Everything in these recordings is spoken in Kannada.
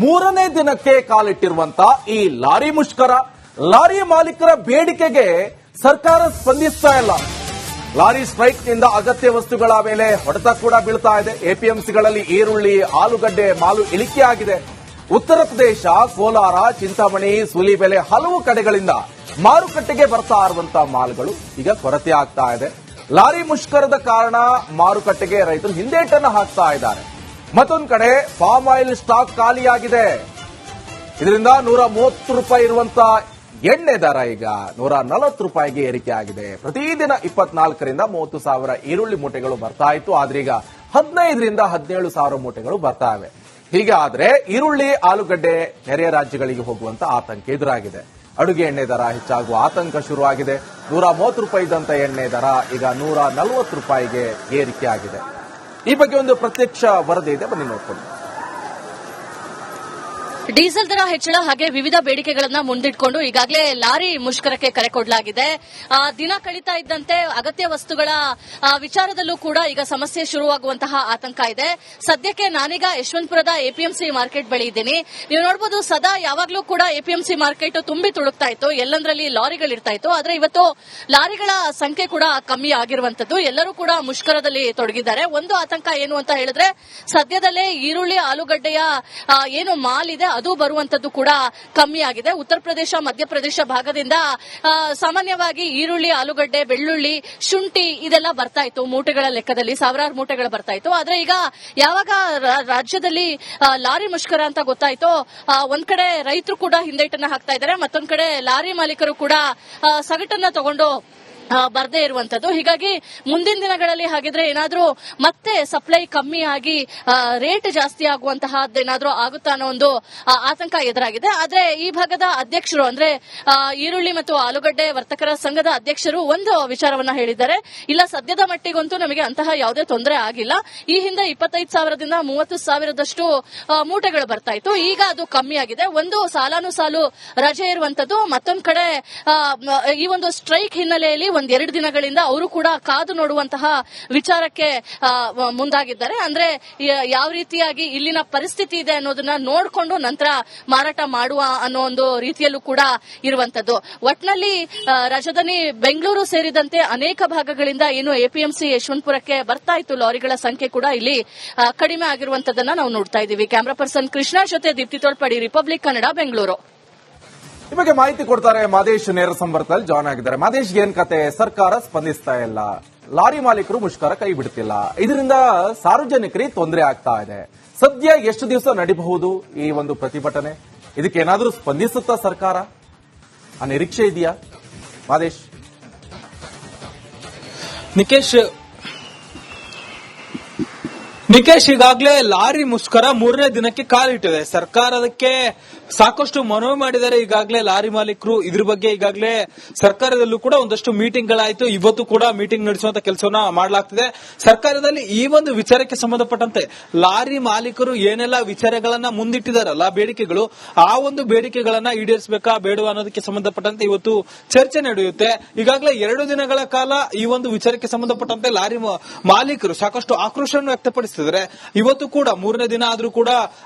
ಮೂರನೇ ದಿನಕ್ಕೆ ಕಾಲಿಟ್ಟಿರುವಂತ ಈ ಲಾರಿ ಮುಷ್ಕರ, ಲಾರಿ ಮಾಲೀಕರ ಬೇಡಿಕೆಗೆ ಸರ್ಕಾರ ಸ್ಪಂದಿಸ್ತಾ ಇಲ್ಲ. ಲಾರಿ ಸ್ಟ್ರೈಕ್ ನಿಂದ ಅಗತ್ಯ ವಸ್ತುಗಳ ಮೇಲೆ ಹೊಡೆತ ಕೂಡ ಬೀಳ್ತಾ ಇದೆ. ಎಪಿಎಂಸಿಗಳಲ್ಲಿ ಈರುಳ್ಳಿ, ಆಲೂಗಡ್ಡೆ ಮಾಲು ಇಳಿಕೆ ಆಗಿದೆ. ಉತ್ತರ ಪ್ರದೇಶ, ಕೋಲಾರ, ಚಿಂತಾಮಣಿ, ಸೂಲಿಬೆಲೆ ಹಲವು ಕಡೆಗಳಿಂದ ಮಾರುಕಟ್ಟೆಗೆ ಬರ್ತಾ ಇರುವಂತಹ ಮಾಲ್ಗಳು ಈಗ ಕೊರತೆ ಆಗ್ತಾ ಇದೆ. ಲಾರಿ ಮುಷ್ಕರದ ಕಾರಣ ಮಾರುಕಟ್ಟೆಗೆ ರೈತರು ಹಿಂದೇಟನ್ನು ಹಾಕ್ತಾ ಇದ್ದಾರೆ. ಮತ್ತೊಂದು ಕಡೆ ಪಾಮ್ ಆಯಿಲ್ ಸ್ಟಾಕ್ ಖಾಲಿಯಾಗಿದೆ. ಇದರಿಂದ 130 ರೂಪಾಯಿ ಇರುವಂತಹ ಎಣ್ಣೆ ದರ ಈಗ 140 ರೂಪಾಯಿಗೆ ಏರಿಕೆ ಆಗಿದೆ. ಪ್ರತಿದಿನ 24ರಿಂದ 30 ಸಾವಿರ ಈರುಳ್ಳಿ ಮೂಟೆಗಳು ಬರ್ತಾ ಇತ್ತು. ಆದ್ರೀಗ 15ರಿಂದ 17 ಸಾವಿರ ಮೂಟೆಗಳು ಬರ್ತಾ ಇವೆ. ಹೀಗಾದ್ರೆ ಈರುಳ್ಳಿ, ಆಲೂಗಡ್ಡೆ ನೆರೆಯ ರಾಜ್ಯಗಳಿಗೆ ಹೋಗುವಂತ ಆತಂಕ ಎದುರಾಗಿದೆ. ಅಡುಗೆ ಎಣ್ಣೆ ದರ ಹೆಚ್ಚಾಗುವ ಆತಂಕ ಶುರುವಾಗಿದೆ. 130 ರೂಪಾಯಿ ಇದ್ದಂತ ಎಣ್ಣೆ ದರ ಈಗ 140 ರೂಪಾಯಿಗೆ ಏರಿಕೆ ಆಗಿದೆ. ಈ ಬಗ್ಗೆ ಒಂದು ಪ್ರತ್ಯಕ್ಷ ವರದಿ ಇದೆ, ಬನ್ನಿ ನೋಡ್ಕೊಂಡು. ಡೀಸೆಲ್ ದರ ಹೆಚ್ಚಳ ಹಾಗೆ ವಿವಿಧ ಬೇಡಿಕೆಗಳನ್ನ ಮುಂದಿಟ್ಕೊಂಡು ಈಗಾಗಲೇ ಲಾರಿ ಮುಷ್ಕರಕ್ಕೆ ಕರೆ ಕೊಡಲಾಗಿದೆ. ದಿನ ಕಳೀತಾ ಇದ್ದಂತೆ ಅಗತ್ಯ ವಸ್ತುಗಳ ವಿಚಾರದಲ್ಲೂ ಕೂಡ ಈಗ ಸಮಸ್ಯೆ ಶುರುವಾಗುವಂತಹ ಆತಂಕ ಇದೆ. ಸದ್ಯಕ್ಕೆ ನಾನೀಗ ಯಶವಂತಪುರದ ಎಪಿಎಂಸಿ ಮಾರ್ಕೆಟ್ ಬಳಿ ಇದ್ದೀನಿ. ನೀವು ನೋಡಬಹುದು, ಸದಾ ಯಾವಾಗಲೂ ಕೂಡ ಎಪಿಎಂಸಿ ಮಾರ್ಕೆಟ್ ತುಂಬಿ ತುಳುಕ್ತಾ ಇತ್ತು, ಎಲ್ಲಂದ್ರಲ್ಲಿ ಲಾರಿಗಳಿರ್ತಾ ಇತ್ತು. ಆದ್ರೆ ಇವತ್ತು ಲಾರಿಗಳ ಸಂಖ್ಯೆ ಕೂಡ ಕಮ್ಮಿ ಆಗಿರುವಂತದ್ದು. ಎಲ್ಲರೂ ಕೂಡ ಮುಷ್ಕರದಲ್ಲಿ ತೊಡಗಿದ್ದಾರೆ. ಒಂದು ಆತಂಕ ಏನು ಅಂತ ಹೇಳಿದ್ರೆ, ಸದ್ಯದಲ್ಲೇ ಈರುಳ್ಳಿ, ಆಲೂಗಡ್ಡೆಯ ಏನು ಮಾಲ್ ಇದೆ ಅದು ಬರುವಂತದ್ದು ಕೂಡ ಕಮ್ಮಿ ಆಗಿದೆ. ಉತ್ತರ ಪ್ರದೇಶ, ಮಧ್ಯಪ್ರದೇಶ ಭಾಗದಿಂದ ಸಾಮಾನ್ಯವಾಗಿ ಈರುಳ್ಳಿ, ಆಲೂಗಡ್ಡೆ, ಬೆಳ್ಳುಳ್ಳಿ, ಶುಂಠಿ ಇದೆಲ್ಲ ಬರ್ತಾ ಇತ್ತು. ಮೂಟೆಗಳ ಲೆಕ್ಕದಲ್ಲಿ ಸಾವಿರಾರು ಮೂಟೆಗಳು ಬರ್ತಾ ಇತ್ತು. ಆದ್ರೆ ಈಗ ಯಾವಾಗ ರಾಜ್ಯದಲ್ಲಿ ಲಾರಿ ಮುಷ್ಕರ ಅಂತ ಗೊತ್ತಾಯ್ತೋ, ಒಂದ್ ಕಡೆ ರೈತರು ಕೂಡ ಹಿಂದೇಟನ್ನ ಹಾಕ್ತಾ ಇದ್ದಾರೆ, ಮತ್ತೊಂದ್ ಕಡೆ ಲಾರಿ ಮಾಲೀಕರು ಕೂಡ ಸಗಟನ್ನ ತಗೊಂಡು ಬರ್ದೇ ಇರುವಂತದ್ದು. ಹೀಗಾಗಿ ಮುಂದಿನ ದಿನಗಳಲ್ಲಿ ಹಾಗಿದ್ರೆ ಏನಾದ್ರೂ ಮತ್ತೆ ಸಪ್ಲೈ ಕಮ್ಮಿ ಆಗಿ ರೇಟ್ ಜಾಸ್ತಿ ಆಗುವಂತಹದ್ದೇನಾದ್ರೂ ಆಗುತ್ತಾ ಅನ್ನೋ ಒಂದು ಆತಂಕ ಎದುರಾಗಿದೆ. ಆದ್ರೆ ಈ ಭಾಗದ ಅಧ್ಯಕ್ಷರು, ಅಂದ್ರೆ ಈರುಳ್ಳಿ ಮತ್ತು ಆಲೂಗಡ್ಡೆ ವರ್ತಕರ ಸಂಘದ ಅಧ್ಯಕ್ಷರು ಒಂದು ವಿಚಾರವನ್ನ ಹೇಳಿದ್ದಾರೆ. ಇಲ್ಲ, ಸದ್ಯದ ಮಟ್ಟಿಗಂತೂ ನಮಗೆ ಅಂತಹ ಯಾವುದೇ ತೊಂದರೆ ಆಗಿಲ್ಲ. ಈ ಹಿಂದೆ 25,000ದಿಂದ 30,000ದಷ್ಟು ಮೂಟೆಗಳು ಬರ್ತಾ ಇತ್ತು. ಈಗ ಅದು ಕಮ್ಮಿ ಆಗಿದೆ. ಒಂದು ಸಾಲಾನುಸಾಲು ರಜೆ ಇರುವಂತದ್ದು, ಮತ್ತೊಂದು ಕಡೆ ಈ ಒಂದು ಸ್ಟ್ರೈಕ್ ಹಿನ್ನೆಲೆಯಲ್ಲಿ 1-2 ದಿನಗಳಿಂದ ಅವರು ಕೂಡ ಕಾದು ನೋಡುವಂತಹ ವಿಚಾರಕ್ಕೆ ಮುಂದಾಗಿದ್ದಾರೆ. ಅಂದ್ರೆ ಯಾವ ರೀತಿಯಾಗಿ ಇಲ್ಲಿನ ಪರಿಸ್ಥಿತಿ ಇದೆ ಅನ್ನೋದನ್ನ ನೋಡಿಕೊಂಡು ನಂತರ ಮಾರಾಟ ಮಾಡುವ ಅನ್ನೋ ಒಂದು ರೀತಿಯಲ್ಲೂ ಕೂಡ ಇರುವಂತದ್ದು. ಒಟ್ನಲ್ಲಿ ರಾಜಧಾನಿ ಬೆಂಗಳೂರು ಸೇರಿದಂತೆ ಅನೇಕ ಭಾಗಗಳಿಂದ ಏನು ಎಪಿಎಂಸಿ ಯಶವಂತಪುರಕ್ಕೆ ಬರ್ತಾ ಇತ್ತು ಲಾರಿಗಳ ಸಂಖ್ಯೆ ಕೂಡ ಇಲ್ಲಿ ಕಡಿಮೆ ಆಗಿರುವಂತದನ್ನ ನಾವು ನೋಡ್ತಾ ಇದ್ದೀವಿ. ಕ್ಯಾಮರಾ ಪರ್ಸನ್ ಕೃಷ್ಣ ಜೊತೆ ದೀಪ್ತಿ ತೋಳ್ಪಡಿ, ರಿಪಬ್ಲಿಕ್ ಕನ್ನಡ, ಬೆಂಗಳೂರು. ಈ ಬಗ್ಗೆ ಮಾಹಿತಿ ಕೊಡ್ತಾರೆ ಮಾದೇಶ್, ನೇರ ಸಂಪರ್ಕದಲ್ಲಿ ಜಾಯ್ನ್ ಆಗಿದ್ದಾರೆ. ಮಾದೇಶ್, ಏನ್ ಕತೆ? ಸರ್ಕಾರ ಸ್ಪಂದಿಸ್ತಾ ಇಲ್ಲ, ಲಾರಿ ಮಾಲೀಕರು ಮುಷ್ಕರ ಕೈ ಬಿಡ್ತಿಲ್ಲ, ಇದರಿಂದ ಸಾರ್ವಜನಿಕರಿಗೆ ತೊಂದರೆ ಆಗ್ತಾ ಇದೆ. ಸದ್ಯ ಎಷ್ಟು ದಿವಸ ನಡೀಬಹುದು ಈ ಒಂದು ಪ್ರತಿಭಟನೆ? ಇದಕ್ಕೇನಾದ್ರೂ ಸ್ಪಂದಿಸುತ್ತಾ ಸರ್ಕಾರ? ಆ ನಿರೀಕ್ಷೆ ಇದೆಯಾ ಮಾದೇಶ್? ನಿಕೇಶ್, ಈಗಾಗಲೇ ಲಾರಿ ಮುಷ್ಕರ 3ನೇ ದಿನಕ್ಕೆ ಕಾಲಿಟ್ಟಿದೆ. ಸರ್ಕಾರ ಅದಕ್ಕೆ ಸಾಕಷ್ಟು ಮನವಿ ಮಾಡಿದ್ದಾರೆ. ಈಗಾಗಲೇ ಲಾರಿ ಮಾಲೀಕರು ಇದ್ರ ಬಗ್ಗೆ ಈಗಾಗಲೇ ಸರ್ಕಾರದಲ್ಲೂ ಕೂಡ ಒಂದಷ್ಟು ಮೀಟಿಂಗ್ಗಳಾಯ್ತು. ಇವತ್ತು ಕೂಡ ಮೀಟಿಂಗ್ ನಡೆಸುವಂತ ಕೆಲಸವನ್ನ ಮಾಡಲಾಗ್ತಿದೆ. ಸರ್ಕಾರದಲ್ಲಿ ಈ ಒಂದು ವಿಚಾರಕ್ಕೆ ಸಂಬಂಧಪಟ್ಟಂತೆ ಲಾರಿ ಮಾಲೀಕರು ಏನೆಲ್ಲ ವಿಚಾರಗಳನ್ನ ಮುಂದಿಟ್ಟಿದಾರಲ್ಲ, ಬೇಡಿಕೆಗಳು, ಆ ಒಂದು ಬೇಡಿಕೆಗಳನ್ನ ಈಡೇರಿಸಬೇಕಾ ಬೇಡವಾ ಅನ್ನೋದಕ್ಕೆ ಸಂಬಂಧಪಟ್ಟಂತೆ ಇವತ್ತು ಚರ್ಚೆ ನಡೆಯುತ್ತೆ. ಈಗಾಗಲೇ 2 ದಿನಗಳ ಕಾಲ ಈ ಒಂದು ವಿಚಾರಕ್ಕೆ ಸಂಬಂಧಪಟ್ಟಂತೆ ಲಾರಿ ಮಾಲೀಕರು ಸಾಕಷ್ಟು ಆಕ್ರೋಶವನ್ನು ವ್ಯಕ್ತಪಡಿಸಿದ್ದಾರೆ. ಇವತ್ತು ಕೂಡ 3ನೇ ದಿನ ಆದ್ರೂ ಕೂಡ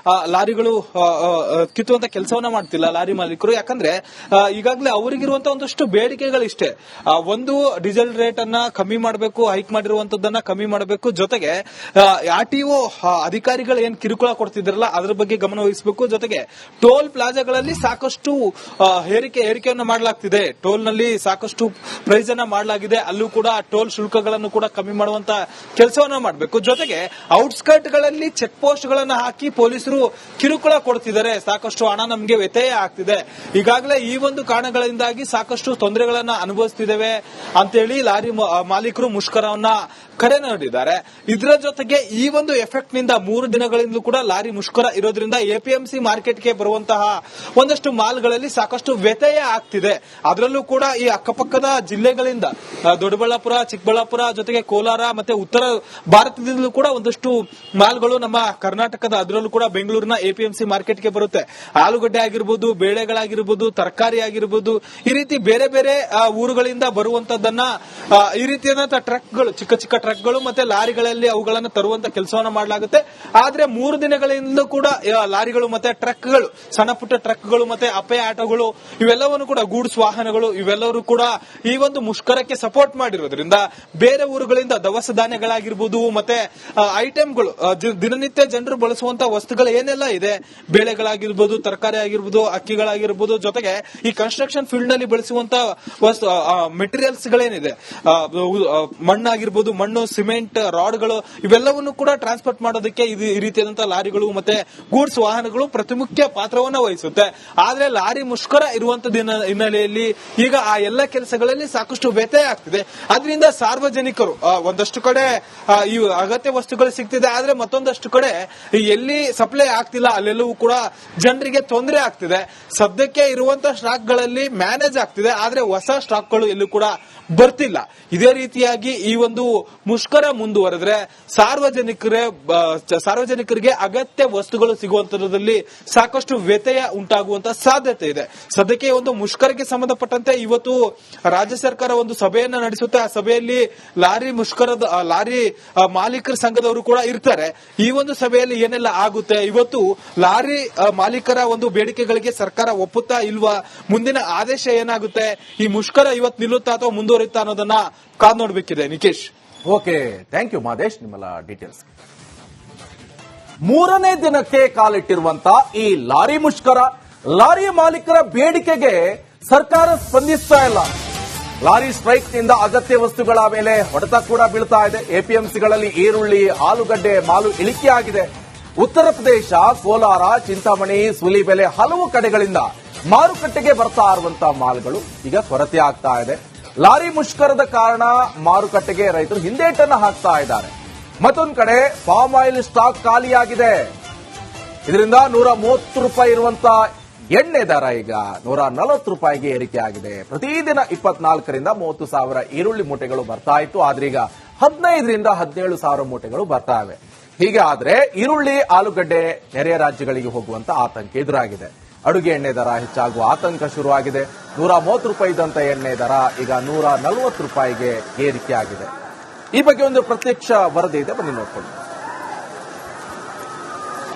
ಲಾರಿಗಳು ಕಿತ್ತುವಂತ ಕೆಲಸವನ್ನ ಮಾಡ್ತಿಲ್ಲ ಲಾರಿ ಮಾಲೀಕರು. ಯಾಕಂದ್ರೆ ಈಗಾಗಲೇ ಅವರಿಗಿರುವಂತಹ ಒಂದಷ್ಟು ಬೇಡಿಕೆಗಳಿಷ್ಟೇ. ಒಂದು, ಡೀಸೆಲ್ ರೇಟ್ ಅನ್ನ ಕಮ್ಮಿ ಮಾಡಬೇಕು, ಹೈಕ್ ಮಾಡಿರುವಂತದ್ದನ್ನ ಕಮ್ಮಿ ಮಾಡಬೇಕು. ಜೊತೆಗೆ ಆರ್ಟಿಒ ಅಧಿಕಾರಿಗಳು ಏನ್ ಕಿರುಕುಳ ಕೊಡ್ತಿದ್ರಲ್ಲ ಅದರ ಬಗ್ಗೆ ಗಮನ ವಹಿಸಬೇಕು. ಜೊತೆಗೆ ಟೋಲ್ ಪ್ಲಾಜಾಗಳಲ್ಲಿ ಸಾಕಷ್ಟು ಏರಿಕೆಯನ್ನು ಮಾಡಲಾಗ್ತಿದೆ. ಟೋಲ್ ನಲ್ಲಿ ಸಾಕಷ್ಟು ಪ್ರೈಸ್ ಅನ್ನ ಮಾಡಲಾಗಿದೆ. ಅಲ್ಲೂ ಕೂಡ ಟೋಲ್ ಶುಲ್ಕಗಳನ್ನು ಕೂಡ ಕಮ್ಮಿ ಮಾಡುವಂತ ಕೆಲಸವನ್ನ ಮಾಡಬೇಕು. ಜೊತೆಗೆ ಔಟ್ಸ್ಕರ್ಟ್ ಗಳಲ್ಲಿ ಚೆಕ್ ಪೋಸ್ಟ್ ಗಳನ್ನ ಹಾಕಿ ಪೊಲೀಸರು ಕಿರುಕುಳ ಕೊಡ್ತಿದ್ದಾರೆ. ಸಾಕಷ್ಟು ಹಣ ನಮಗೆ ವ್ಯತ್ಯಯ ಆಗ್ತಿದೆ. ಈಗಾಗಲೇ ಈ ಒಂದು ಕಾರಣಗಳಿಂದಾಗಿ ಸಾಕಷ್ಟು ತೊಂದರೆಗಳನ್ನ ಅನುಭವಿಸುತ್ತಿದ್ದೇವೆ ಅಂತೇಳಿ ಲಾರಿ ಮಾಲೀಕರು ಮುಷ್ಕರವನ್ನ ಕರೆ ನೀಡಿದ್ದಾರೆ. ಇದರ ಜೊತೆಗೆ ಈ ಒಂದು ಎಫೆಕ್ಟ್ ನಿಂದ 3 ದಿನಗಳಿಂದಲೂ ಕೂಡ ಲಾರಿ ಮುಷ್ಕರ ಇರೋದ್ರಿಂದ ಎಪಿಎಂಸಿ ಮಾರ್ಕೆಟ್ಗೆ ಬರುವಂತಹ ಒಂದಷ್ಟು ಮಾಲ್ಗಳಲ್ಲಿ ಸಾಕಷ್ಟು ವ್ಯತ್ಯಯ ಆಗ್ತಿದೆ. ಅದರಲ್ಲೂ ಕೂಡ ಈ ಅಕ್ಕಪಕ್ಕದ ಜಿಲ್ಲೆಗಳಿಂದ ದೊಡ್ಡಬಳ್ಳಾಪುರ, ಚಿಕ್ಕಬಳ್ಳಾಪುರ, ಜೊತೆಗೆ ಕೋಲಾರ ಮತ್ತೆ ಉತ್ತರ ಭಾರತದಿಂದಲೂ ಕೂಡ ಒಂದಷ್ಟು ಮಾಲ್ಗಳು ನಮ್ಮ ಕರ್ನಾಟಕದ ಅದರಲ್ಲೂ ಕೂಡ ಬೆಂಗಳೂರಿನ ಎಪಿಎಂಸಿ ಮಾರ್ಕೆಟ್ಗೆ ಬರುತ್ತೆ. ಆಲೂಗಡ್ಡೆ ಆಗಿರ್ಬೋದು, ಬೇಳೆಗಳಾಗಿರ್ಬೋದು, ತರಕಾರಿ ಆಗಿರ್ಬೋದು, ಈ ರೀತಿ ಬೇರೆ ಬೇರೆ ಊರುಗಳಿಂದ ಬರುವಂತದ್ದನ್ನ ಈ ರೀತಿಯಾದಂತಹ ಟ್ರಕ್ಗಳು, ಚಿಕ್ಕ ಚಿಕ್ಕ ಟ್ರಕ್ಗಳು ಮತ್ತೆ ಲಾರಿಗಳಲ್ಲಿ ಅವುಗಳನ್ನು ತರುವಂತ ಕೆಲಸವನ್ನ ಮಾಡಲಾಗುತ್ತೆ. ಆದ್ರೆ 3 ದಿನಗಳಿಂದ ಕೂಡ ಲಾರಿಗಳು ಮತ್ತೆ ಟ್ರಕ್ಗಳು, ಸಣ್ಣ ಪುಟ್ಟ ಟ್ರಕ್ಗಳು ಮತ್ತೆ ಅಪ್ಪೆ ಆಟೋಗಳು, ಇವೆಲ್ಲವನ್ನು ಕೂಡ ಗೂಡ್ಸ್ ವಾಹನಗಳು, ಇವೆಲ್ಲರೂ ಕೂಡ ಈ ಒಂದು ಮುಷ್ಕರಕ್ಕೆ ಸಪೋರ್ಟ್ ಮಾಡಿರೋದ್ರಿಂದ ಬೇರೆ ಊರುಗಳಿಂದ ದವಸ ಧಾನ್ಯಗಳಾಗಿರ್ಬೋದು ಮತ್ತೆ ಐಟಮ್ಗಳು, ದಿನನಿತ್ಯ ಜನರು ಬಳಸುವಂತಹ ವಸ್ತುಗಳು ಏನೆಲ್ಲ ಇದೆ, ಬೇಳೆಗಳಾಗಿರ್ಬೋದು, ತರಕಾರಿ ಆಗಿರ್ಬೋದು, ಅಕ್ಕಿಗಳಾಗಿರ್ಬೋದು, ಜೊತೆಗೆ ಈ ಕನ್ಸ್ಟ್ರಕ್ಷನ್ ಫೀಲ್ಡ್ ನಲ್ಲಿ ಬಳಸುವಂತಹ ಮೆಟೀರಿಯಲ್ಸ್ ಗಳೇನಿದೆ, ಮಣ್ಣಾಗಿರ್ಬೋದು, ಮಣ್ಣು, ಸಿಮೆಂಟ್, ರಾಡ್ಗಳು, ಇವೆಲ್ಲವನ್ನು ಕೂಡ ಟ್ರಾನ್ಸ್ಪೋರ್ಟ್ ಮಾಡೋದಕ್ಕೆ ಈ ರೀತಿಯಾದಂತಹ ಲಾರಿಗಳು ಮತ್ತೆ ಗೂಡ್ಸ್ ವಾಹನಗಳು ಪ್ರತಿಮುಖ್ಯ ಪಾತ್ರವನ್ನ ವಹಿಸುತ್ತೆ. ಆದ್ರೆ ಲಾರಿ ಮುಷ್ಕರ ಇರುವಂತ ಹಿನ್ನೆಲೆಯಲ್ಲಿ ಈಗ ಆ ಎಲ್ಲ ಕೆಲಸಗಳಲ್ಲಿ ಸಾಕಷ್ಟು ವ್ಯತ್ಯಯ ಆಗ್ತಿದೆ. ಅದರಿಂದ ಸಾರ್ವಜನಿಕರು ಒಂದಷ್ಟು ಕಡೆ ಈ ಅಗತ್ಯ ವಸ್ತುಗಳು ಸಿಗ್ತಿದೆ, ಆದ್ರೆ ಮತ್ತೊಂದಷ್ಟು ಕಡೆ ಎಲ್ಲಿ ಸಪ್ಲೈ ಆಗ್ತಿಲ್ಲ ಅಲ್ಲೆಲ್ಲವೂ ಕೂಡ ಜನರಿಗೆ ತೊಂದರೆ ಆಗ್ತಿದೆ. ಸದ್ಯಕ್ಕೆ ಇರುವಂತಹ ಸ್ಟಾಕ್ ಗಳಿಗೆ ಮ್ಯಾನೇಜ್ ಆಗ್ತಿದೆ, ಆದ್ರೆ ಹೊಸ ಸ್ಟಾಕ್ಗಳು ಎಲ್ಲೂ ಕೂಡ ಬರ್ತಿಲ್ಲ. ಇದೇ ರೀತಿಯಾಗಿ ಈ ಒಂದು ಮುಷ್ಕರ ಮುಂದುವರೆದ್ರೆ ಸಾರ್ವಜನಿಕರಿಗೆ ಅಗತ್ಯ ವಸ್ತುಗಳು ಸಿಗುವಂತದ್ರಲ್ಲಿ ಸಾಕಷ್ಟು ವ್ಯತ್ಯಯ ಉಂಟಾಗುವಂತ ಸಾಧ್ಯತೆ ಇದೆ. ಸದ್ಯಕ್ಕೆ ಒಂದು ಮುಷ್ಕರಕ್ಕೆ ಸಂಬಂಧಪಟ್ಟಂತೆ ಇವತ್ತು ರಾಜ್ಯ ಸರ್ಕಾರ ಒಂದು ಸಭೆಯನ್ನ ನಡೆಸುತ್ತೆ. ಆ ಸಭೆಯಲ್ಲಿ ಲಾರಿ ಮಾಲೀಕರ ಸಂಘದವರು ಕೂಡ ಇರ್ತಾರೆ. ಈ ಒಂದು ಸಭೆಯಲ್ಲಿ ಏನೆಲ್ಲ ಆಗುತ್ತೆ, ಇವತ್ತು ಲಾರಿ ಮಾಲೀಕರ ಒಂದು ಬೇಡಿಕೆಗಳಿಗೆ ಸರ್ಕಾರ ಒಪ್ಪುತ್ತಾ ಇಲ್ವಾ, ಮುಂದಿನ ಆದೇಶ ಏನಾಗುತ್ತೆ, ಈ ಮುಷ್ಕರ ಇವತ್ತು ನಿಲ್ಲುತ್ತಾ ಅಥವಾ ಮುಂದುವರಿಯುತ್ತಾ ಅನ್ನೋದನ್ನ ಕಾದ್ ನೋಡ್ಬೇಕಿದೆ. Nikesh. Okay, thank you Madesh ನಿಮ್ಮೆಲ್ಲ ಡೀಟೇಲ್ಸ್. 3ನೇ ದಿನಕ್ಕೆ ಕಾಲಿಟ್ಟಿರುವಂತ ಈ ಲಾರಿ ಮುಷ್ಕರ, ಲಾರಿ ಮಾಲೀಕರ ಬೇಡಿಕೆಗೆ ಸರ್ಕಾರ ಸ್ಪಂದಿಸ್ತಾ ಇಲ್ಲ. ಲಾರಿ ಸ್ಟ್ರೈಕ್ ನಿಂದ ಅಗತ್ಯ ವಸ್ತುಗಳ ಮೇಲೆ ಹೊಡೆತ ಕೂಡ ಬೀಳ್ತಾ ಇದೆ. ಎಪಿಎಂಸಿಗಳಲ್ಲಿ ಈರುಳ್ಳಿ, ಆಲೂಗಡ್ಡೆ ಮಾಲು ಇಳಿಕೆ ಆಗಿದೆ. ಉತ್ತರ ಪ್ರದೇಶ, ಕೋಲಾರ, ಚಿಂತಾಮಣಿ, ಸೂಲಿಬೆಲೆ ಹಲವು ಕಡೆಗಳಿಂದ ಮಾರುಕಟ್ಟೆಗೆ ಬರ್ತಾ ಇರುವಂತಹ ಮಾಲ್ಗಳು ಈಗ ಕೊರತೆ ಆಗ್ತಾ ಇದೆ. ಲಾರಿ ಮುಷ್ಕರದ ಕಾರಣ ಮಾರುಕಟ್ಟೆಗೆ ರೈತರು ಹಿಂದೇಟನ್ನ ಹಾಕ್ತಾ ಇದ್ದಾರೆ. ಮತ್ತೊಂದು ಕಡೆ ಪಾಮ್ ಆಯಿಲ್ ಸ್ಟಾಕ್ ಖಾಲಿಯಾಗಿದೆ. ಇದರಿಂದ 130 ರೂಪಾಯಿ ಇರುವಂತಹ ಎಣ್ಣೆ ದರ ಈಗ 140 ರೂಪಾಯಿಗೆ ಏರಿಕೆ ಆಗಿದೆ. ಪ್ರತಿದಿನ 24ರಿಂದ 30 ಸಾವಿರ ಈರುಳ್ಳಿ ಮೂಟೆಗಳು ಬರ್ತಾ ಇತ್ತು, ಆದ್ರೀಗ 15ರಿಂದ 17 ಸಾವಿರ ಮೂಟೆಗಳು ಬರ್ತಾ ಇವೆ. ಹೀಗೆ ಆದ್ರೆ ಈರುಳ್ಳಿ, ಆಲೂಗಡ್ಡೆ ನೆರೆಯ ರಾಜ್ಯಗಳಿಗೆ ಹೋಗುವಂತ ಆತಂಕ ಎದುರಾಗಿದೆ. ಅಡುಗೆ ಎಣ್ಣೆ ದರ ಹೆಚ್ಚಾಗುವ ಆತಂಕ ಶುರುವಾಗಿದೆ. 130 ರೂಪಾಯಿ ಇದ್ದಂತ ಎಣ್ಣೆ ದರ ಈಗ 140 ರೂಪಾಯಿಗೆ ಏರಿಕೆ ಆಗಿದೆ. ಈ ಬಗ್ಗೆ ಒಂದು ಪ್ರತ್ಯಕ್ಷ ವರದಿ ಇದೆ, ಬನ್ನಿ ನೋಡ್ಕೊಳ್ಳಿ.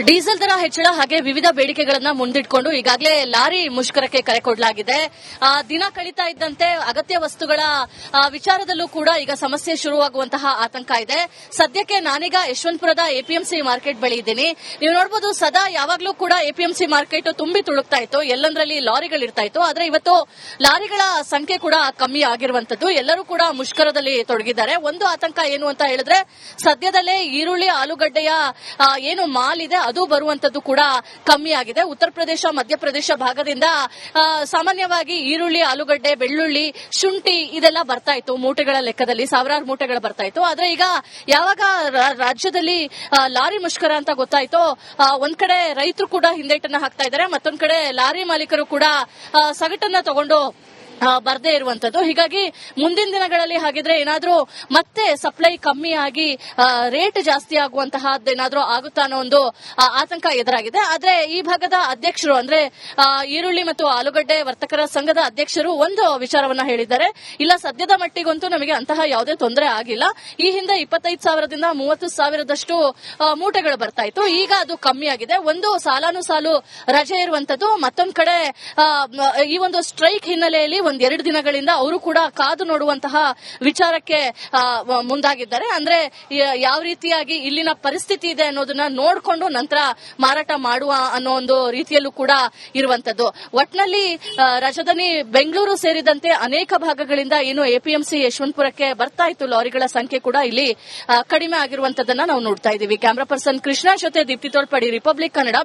ಡೀಸೆಲ್ ದರ ಹೆಚ್ಚಳ ಹಾಗೆ ವಿವಿಧ ಬೇಡಿಕೆಗಳನ್ನ ಮುಂದಿಟ್ಕೊಂಡು ಈಗಾಗಲೇ ಲಾರಿ ಮುಷ್ಕರಕ್ಕೆ ಕರೆ ಕೊಡಲಾಗಿದೆ. ದಿನ ಕಳೀತಾ ಇದ್ದಂತೆ ಅಗತ್ಯ ವಸ್ತುಗಳ ವಿಚಾರದಲ್ಲೂ ಕೂಡ ಈಗ ಸಮಸ್ಯೆ ಶುರುವಾಗುವಂತಹ ಆತಂಕ ಇದೆ. ಸದ್ಯಕ್ಕೆ ನಾನೀಗ ಯಶವಂತಪುರದ ಎಪಿಎಂಸಿ ಮಾರ್ಕೆಟ್ ಬಳಿ ಇದ್ದೀನಿ. ನೀವು ನೋಡಬಹುದು, ಸದಾ ಯಾವಾಗ್ಲೂ ಕೂಡ ಎಪಿಎಂಸಿ ಮಾರ್ಕೆಟ್ ತುಂಬಿ ತುಳುಕ್ತಾ ಇತ್ತು, ಎಲ್ಲಂದ್ರಲ್ಲಿ ಲಾರಿಗಳು ಇರ್ತಾ ಇತ್ತು. ಆದ್ರೆ ಇವತ್ತು ಲಾರಿಗಳ ಸಂಖ್ಯೆ ಕೂಡ ಕಮ್ಮಿ ಆಗಿರುವಂತದ್ದು. ಎಲ್ಲರೂ ಕೂಡ ಮುಷ್ಕರದಲ್ಲಿ ತೊಡಗಿದ್ದಾರೆ. ಒಂದು ಆತಂಕ ಏನು ಅಂತ ಹೇಳಿದ್ರೆ, ಸದ್ಯದಲ್ಲೇ ಈರುಳ್ಳಿ, ಆಲೂಗಡ್ಡೆಯ ಏನು ಮಾಲ್ ಇದೆ ಅದು ಬರುವಂತದ್ದು ಕೂಡ ಕಮ್ಮಿ ಆಗಿದೆ. ಉತ್ತರ ಪ್ರದೇಶ, ಮಧ್ಯಪ್ರದೇಶ ಭಾಗದಿಂದ ಸಾಮಾನ್ಯವಾಗಿ ಈರುಳ್ಳಿ, ಆಲೂಗಡ್ಡೆ, ಬೆಳ್ಳುಳ್ಳಿ, ಶುಂಠಿ ಇದೆಲ್ಲ ಬರ್ತಾ ಇತ್ತು. ಮೂಟೆಗಳ ಲೆಕ್ಕದಲ್ಲಿ ಸಾವಿರಾರು ಮೂಟೆಗಳು ಬರ್ತಾ ಇತ್ತು. ಆದ್ರೆ ಈಗ ಯಾವಾಗ ರಾಜ್ಯದಲ್ಲಿ ಲಾರಿ ಮುಷ್ಕರ ಅಂತ ಗೊತ್ತಾಯ್ತೋ, ಒಂದ್ ಕಡೆ ರೈತರು ಕೂಡ ಹಿಂದೇಟನ್ನ ಹಾಕ್ತಾ ಇದ್ದಾರೆ, ಮತ್ತೊಂದ್ ಕಡೆ ಲಾರಿ ಮಾಲೀಕರು ಕೂಡ ಸಗಟನ್ನ ತಗೊಂಡು ಬರ್ದೇ ಇರುವಂತದ್ದು. ಹೀಗಾಗಿ ಮುಂದಿನ ದಿನಗಳಲ್ಲಿ ಹಾಗಿದ್ರೆ ಏನಾದ್ರೂ ಮತ್ತೆ ಸಪ್ಲೈ ಕಮ್ಮಿ ಆಗಿ ರೇಟ್ ಜಾಸ್ತಿ ಆಗುವಂತಹದ್ದೇನಾದ್ರೂ ಆಗುತ್ತಾ ಅನ್ನೋ ಒಂದು ಆತಂಕ ಎದುರಾಗಿದೆ. ಆದ್ರೆ ಈ ಭಾಗದ ಅಧ್ಯಕ್ಷರು, ಅಂದ್ರೆ ಈರುಳ್ಳಿ ಮತ್ತು ಆಲೂಗಡ್ಡೆ ವರ್ತಕರ ಸಂಘದ ಅಧ್ಯಕ್ಷರು ಒಂದು ವಿಚಾರವನ್ನ ಹೇಳಿದ್ದಾರೆ. ಇಲ್ಲ, ಸದ್ಯದ ಮಟ್ಟಿಗಂತೂ ನಮಗೆ ಅಂತಹ ಯಾವುದೇ ತೊಂದರೆ ಆಗಿಲ್ಲ. ಈ ಹಿಂದೆ 25 ಸಾವಿರದಿಂದ 30 ಸಾವಿರದಷ್ಟು ಮೂಟೆಗಳು ಬರ್ತಾ ಇತ್ತು, ಈಗ ಅದು ಕಮ್ಮಿ ಆಗಿದೆ. ಒಂದು ಸಾಲಾನುಸಾಲು ರಜೆ ಇರುವಂತದ್ದು, ಮತ್ತೊಂದು ಕಡೆ ಈ ಒಂದು ಸ್ಟ್ರೈಕ್ ಹಿನ್ನೆಲೆಯಲ್ಲಿ 1-2 ದಿನಗಳಿಂದ ಅವರು ಕೂಡ ಕಾದು ನೋಡುವಂತಹ ವಿಚಾರಕ್ಕೆ ಮುಂದಾಗಿದ್ದಾರೆ. ಅಂದ್ರೆ ಯಾವ ರೀತಿಯಾಗಿ ಇಲ್ಲಿನ ಪರಿಸ್ಥಿತಿ ಇದೆ ಅನ್ನೋದನ್ನ ನೋಡಿಕೊಂಡು ನಂತರ ಮಾರಾಟ ಮಾಡುವ ಅನ್ನೋ ಒಂದು ರೀತಿಯಲ್ಲೂ ಕೂಡ ಇರುವಂತದ್ದು. ಒಟ್ನಲ್ಲಿ ರಾಜಧಾನಿ ಬೆಂಗಳೂರು ಸೇರಿದಂತೆ ಅನೇಕ ಭಾಗಗಳಿಂದ ಏನು ಎಪಿಎಂಸಿ ಯಶವಂತಪುರಕ್ಕೆ ಬರ್ತಾ ಇತ್ತು ಲಾರಿಗಳ ಸಂಖ್ಯೆ ಕೂಡ ಇಲ್ಲಿ ಕಡಿಮೆ ಆಗಿರುವಂತದನ್ನ ನಾವು ನೋಡ್ತಾ ಇದ್ದೀವಿ. ಕ್ಯಾಮರಾ ಪರ್ಸನ್ ಕೃಷ್ಣ ಜೊತೆ ದೀಪ್ತಿ ತೋಳ್ಪಡಿ, ರಿಪಬ್ಲಿಕ್ ಕನ್ನಡ.